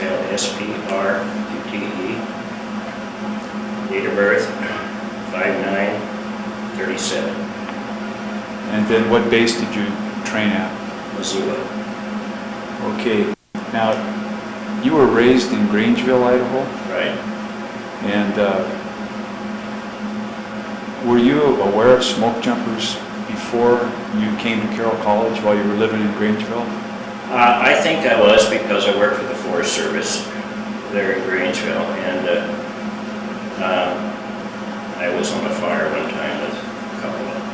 spelled S-P-R-U-T-E. Date of birth, 5/9/37. And then what base did you train at? Missoula. Okay. Now, you were raised in Grangeville, Idaho? Right. And were you aware of smoke jumpers before you came to Carroll College while you were living in Grangeville? I think I was, because I worked for the Forest Service there in Grangeville, and I was on a fire one time with a couple of them.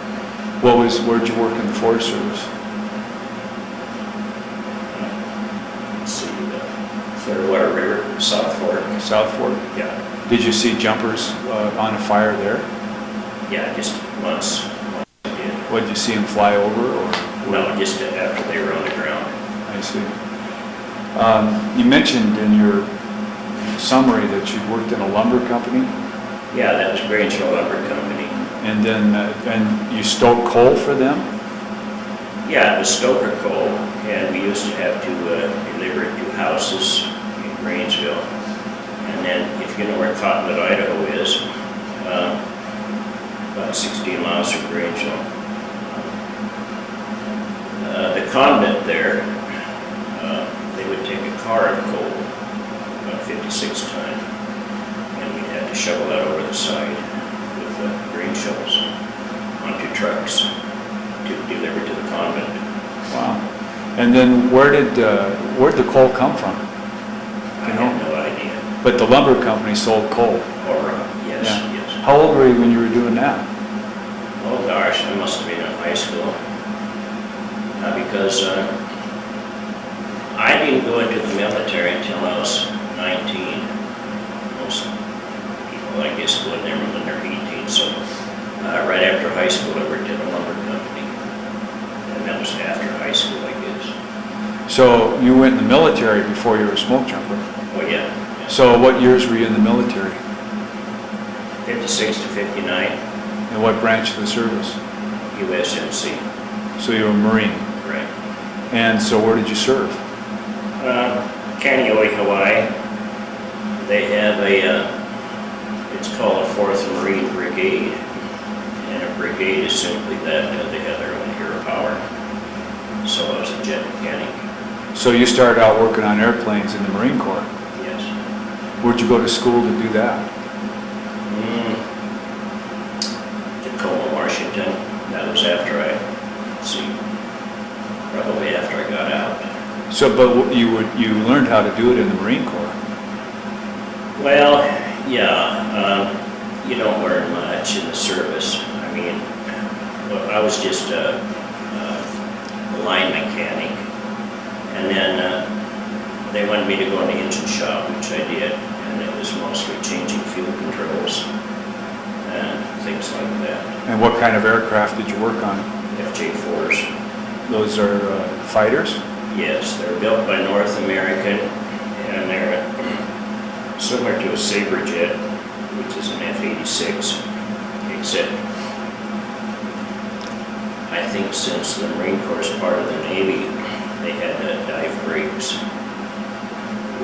Where'd you work in the Forest Service? Let's see, Clearwater River, South Fork. South Fork? Yeah, Did you see jumpers on a fire there? yeah, just once I did. What, did you see them fly over or? No, just after they were on the ground. I see. You mentioned in your summary that you worked in a lumber company, Yeah, that was Grangeville Lumber Company. and then and you stoked coal for them? Yeah, it was Stoker coal, and we used to have to deliver it to houses in Grangeville. And then, if you know where Cottonwood, Idaho is, about 16 miles from Grangeville, the convent there, they would take a car of coal, about 56 ton, and we'd have to shovel that over the side with green shovels onto trucks to deliver to the convent. Wow. And then where'd the coal come from? I have no idea. But the lumber company sold coal. Or, yes, Yeah. yes. How old were you when you were doing that? Oh gosh, I must have been in high school. Because I didn't go into the military until I was 19. Most people, I guess, go in there when they're 18. So right after high school, I worked at a lumber company. And that was after high school, I guess. So you went in the military before you were a smoke jumper. Oh yeah. So what years were you in the military? 56 to 59, And what branch of the service? USMC. So you were a Marine. Right. And so where did you serve? Kaneohe, Hawaii. They have it's called a 4th Marine Brigade. And a brigade is simply that they have their own hero power. So I was a jet mechanic. So you started out working on airplanes in the Marine Corps. Yes. Where'd you go to school to do that? Tacoma, Washington. That was after probably after I got out. So, but you learned how to do it in the Marine Corps. Well, yeah, you don't learn much in the service. I mean, I was just a line mechanic, and then they wanted me to go in the engine shop, which I did, and it was mostly changing fuel controls and things like that. And what kind of aircraft did you work on? FJ4s. Those are fighters? Yes, they're built by North American, and they're similar to a Sabre jet, which is an F-86, except I think since the Marine Corps is part of the Navy, they had dive brakes,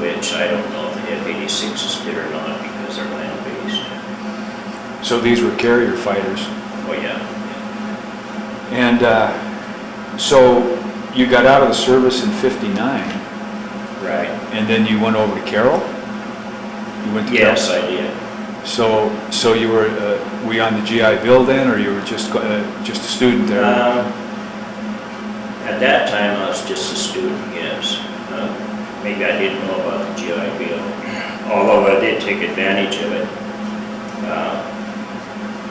which I don't know if the F-86s did or not because they're land-based. So these were carrier fighters. Oh yeah. And so you got out of the service in '59. Right. And then you went over to Carroll? You went to Yes, Carroll? I did. So you were you on the GI Bill then, or you were just a student there? At that time, I was just a student, yes. Maybe I didn't know about the GI Bill, although I did take advantage of it,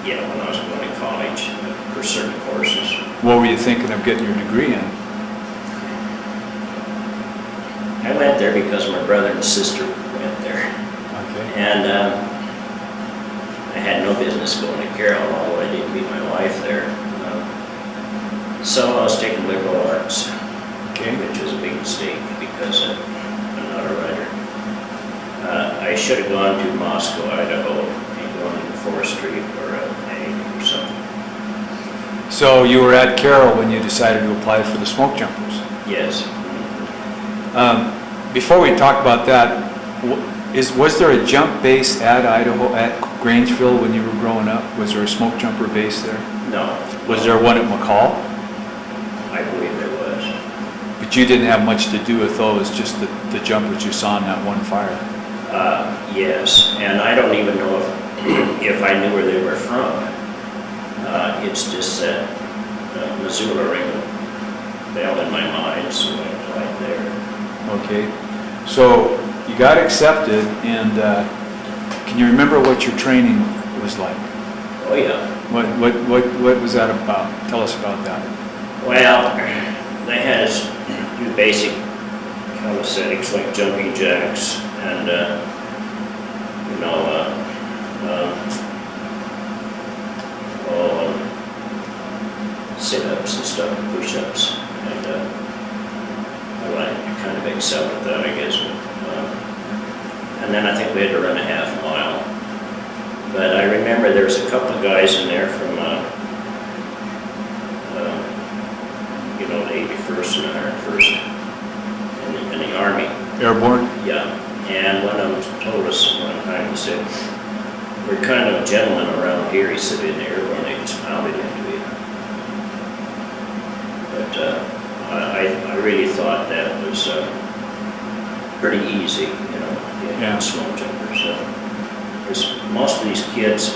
when I was going to college for certain courses. What were you thinking of getting your degree in? I went there because my brother and sister went there. Okay. And I had no business going to Carroll, although I did meet my wife there. So I was taking liberal arts, which was a big mistake because I'm not a writer. I should have gone to Moscow, Idaho, and gone into forestry or ag or something. So you were at Carroll when you decided to apply for the smoke jumpers. Yes. before we talk about that, was there a jump base at Idaho, at Grangeville when you were growing up? Was there a smoke jumper base there? No. Was there one at McCall? I believe there was. But you didn't have much to do with those, just the jumpers you saw in that one fire? Yes, and I don't even know if I knew where they were from. It's just that Missoula ring a bell in my mind, so I applied there. Okay, so you got accepted, and can you remember what your training was like? Oh, yeah. What was that about? Tell us about that. Well, they had us do basic calisthenics like jumping jacks and, sit-ups and stuff, push-ups, and I kind of excelled at that, I guess. And then I think we had to run a half mile. But I remember there was a couple of guys in there from, the 81st and 101st in the Army. Airborne? Yeah, and one of them told us one time, he said, "We're kind of gentlemen around here," he said, "in the Airborne, they just pounded into you." But I really thought that was pretty easy, Yeah. smoke jumpers. Because most of these kids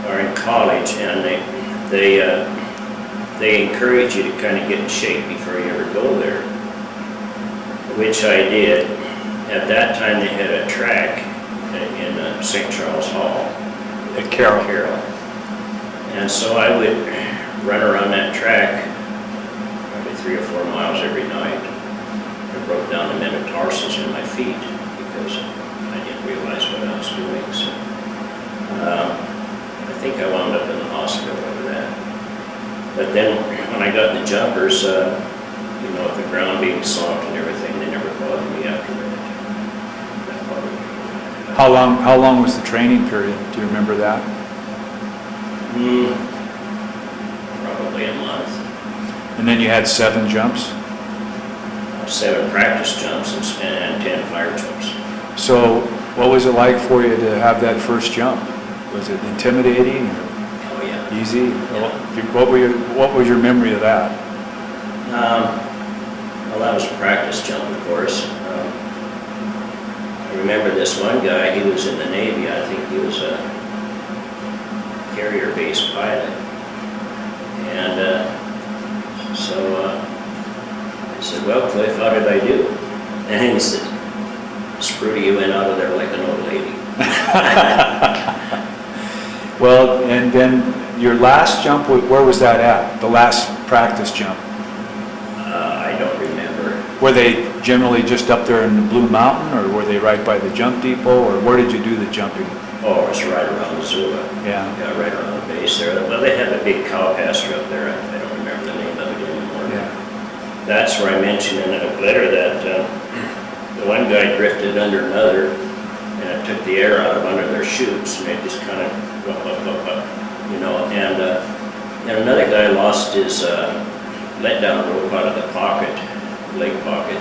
are in college, and they encourage you to kind of get in shape before you ever go there, which I did. At that time, they had a track in St. Charles Hall. At Carroll. And so I would run around that track probably 3 or 4 miles every night. I broke down the metatarsals in my feet because I didn't realize what I was doing. So I think I wound up in the hospital over that. But then when I got the jumpers, with the ground being soft and everything, they never bothered me after that. How long was the training period? Do you remember that? Probably a month. And then you had 7 jumps? 7 practice jumps and 10 fire jumps. So what was it like for you to have that first jump? Was it intimidating or Oh, yeah. easy? Yeah. What was your memory of that? Well, that was a practice jump, of course. I remember this one guy, he was in the Navy. I think he was a carrier-based pilot. And so I said, "Well, Cliff, how did I do?" And he said, "Sprute, you went out of there like an old lady." Well, and then your last jump, where was that at? The last practice jump? I don't remember. Were they generally just up there in the Blue Mountain, or were they right by the jump depot, or where did you do the jumping? Oh, it was right around Missoula. Yeah. Yeah, right around the base there. Well, they had a big cow pasture up there. I don't remember the name of it anymore. Yeah. That's where I mentioned in a letter that the one guy drifted under another, and it took the air out of under their chutes, and it just kind of up, and another guy lost his let-down rope out of the pocket, leg pocket.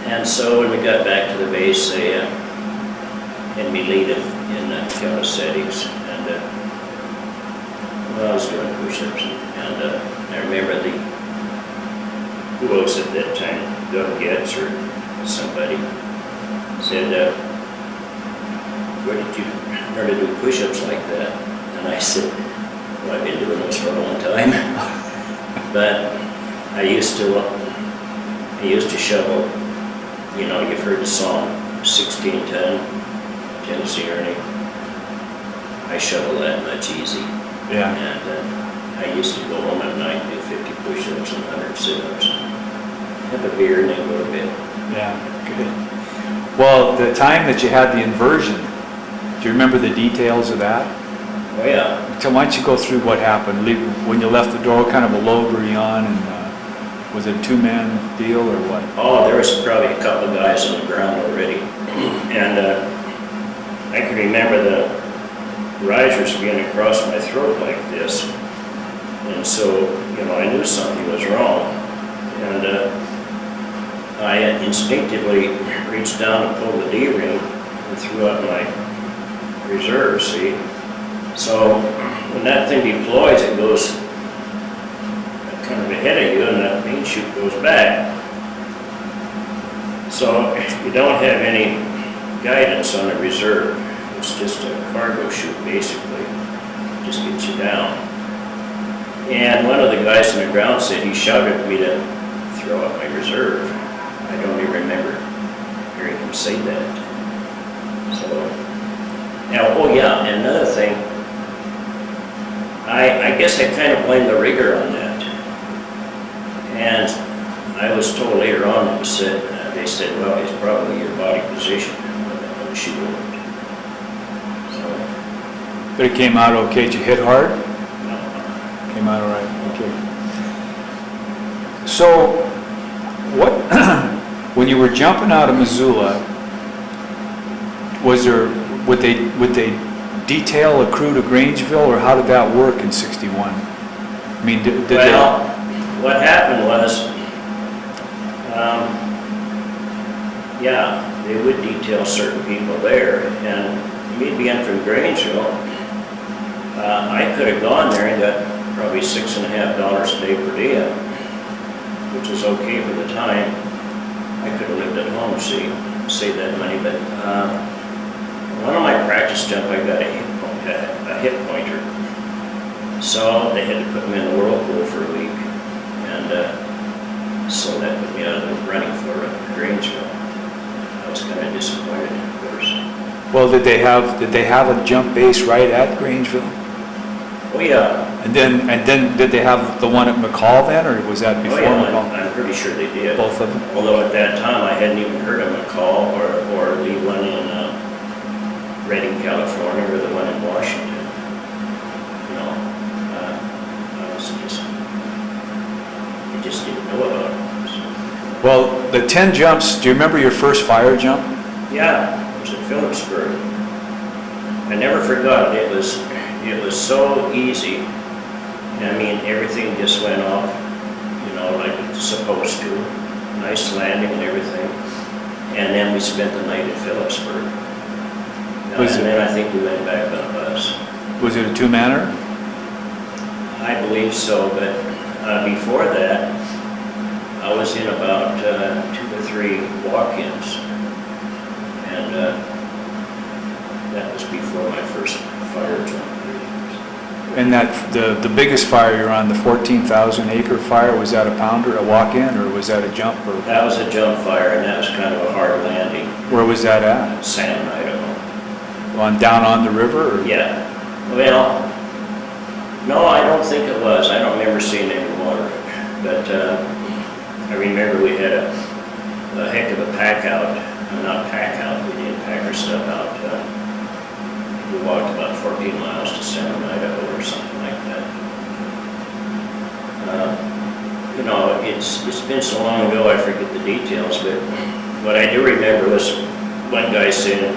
And so when we got back to the base, they had me lead in calisthenics, and I was doing push-ups, and I remember who was at that time, Doug Getz or somebody, said, "Where did you learn to do push-ups like that?" And I said, "Well, I've been doing those for a long time." But I used to shovel, you've heard the song 16-ton, Tennessee Ernie. I shovel that much easy. Yeah. And I used to go home at night and do 50 push-ups and 100 sit-ups. Have a beer and then go to bed. Yeah, good. Well, the time that you had the inversion, do you remember the details of that? Oh, yeah. So why don't you go through what happened? When you left the door, what kind of a load were you on, and was it a 2-man deal or what? Oh, there was probably a couple of guys on the ground already. And I can remember the risers being across my throat like this. And so, I knew something was wrong. And I instinctively reached down and pulled the D-ring and threw out my reserve, see? So when that thing deploys, it goes kind of ahead of you and that main chute goes back. So you don't have any guidance on the reserve. It's just a cargo chute basically, just gets you down. And one of the guys on the ground said he shouted at me to throw out my reserve. I don't even remember hearing him say that. So, now, oh yeah, and another thing, I guess I kind of blame the rigger on that. And I was told later on, they said, well, it's probably your body position when the chute opened. So, But it came out okay? Did you hit hard? no. Came out all right, okay. So, what, when you were jumping out of Missoula, would they detail a crew to Grangeville, or how did that work in '61? I mean, did Well, what happened was, yeah, they would detail certain people there, and me being from Grangeville, I could have gone there and got probably $6.50 a day per diem, which is okay for the time. I could have lived at home, save that money, but one of my practice jump, I got a hip pointer. So they had to put me in the whirlpool for a week, and so that put me out of the running for Grangeville. I was kind of disappointed, of course. well, did they have a jump base right at Grangeville? Oh yeah. And then did they have the one at McCall then, or was that before Oh yeah, McCall? I'm pretty sure they did. Both of them? Although at that time I hadn't even heard of McCall or the one in Redding, California, or the one in Washington. No, I just didn't know about it. So. Well, the 10 jumps, do you remember your first fire jump? Yeah, it was at Phillipsburg. I never forgot it. It was so easy. I mean, everything just went off, like it's supposed to. Nice landing and everything. And then we spent the night at Phillipsburg. And then I think we went back on a bus. Was it a two-manner? I believe so, but before that, I was in about 2 or 3 walk-ins. And that was before my first fire jump. And that, the biggest fire you're on, the 14,000 acre fire, was that a pounder, a walk-in, or was that a jump? Or? That was a jump fire, and that was kind of a hard landing. Where was that at? In Salmon, Idaho. Down on the river? Or? Yeah. Well, no, I don't think it was. I don't remember seeing any water. But I remember we had a heck of a pack out. Not pack out, we didn't pack our stuff out. We walked about 14 miles to Salmon, Idaho, or something like that. It's been so long ago I forget the details, but what I do remember was one guy said,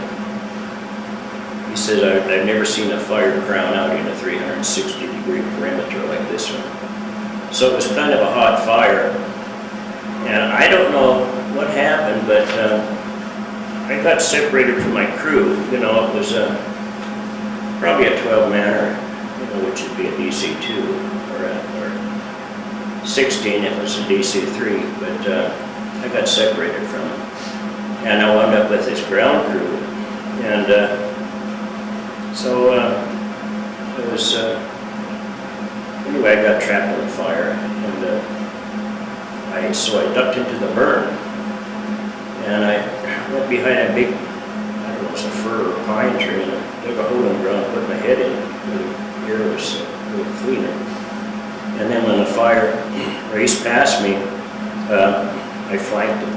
he says, I've never seen a fire crown out in a 360-degree perimeter like this one. So it was kind of a hot fire. And I don't know what happened, but I got separated from my crew. It was probably a 12-manner, which would be a DC-2, or 16 if it was a DC-3, but I got separated from them. And I wound up with this ground crew, and so it was, anyway, I got trapped in the fire, and so I ducked into the burn, and I went behind a big, I don't know, it was a fir or pine tree, and I dug a hole in the ground, put my head in, the air was a little cleaner. And then when the fire raced past me, I flanked it.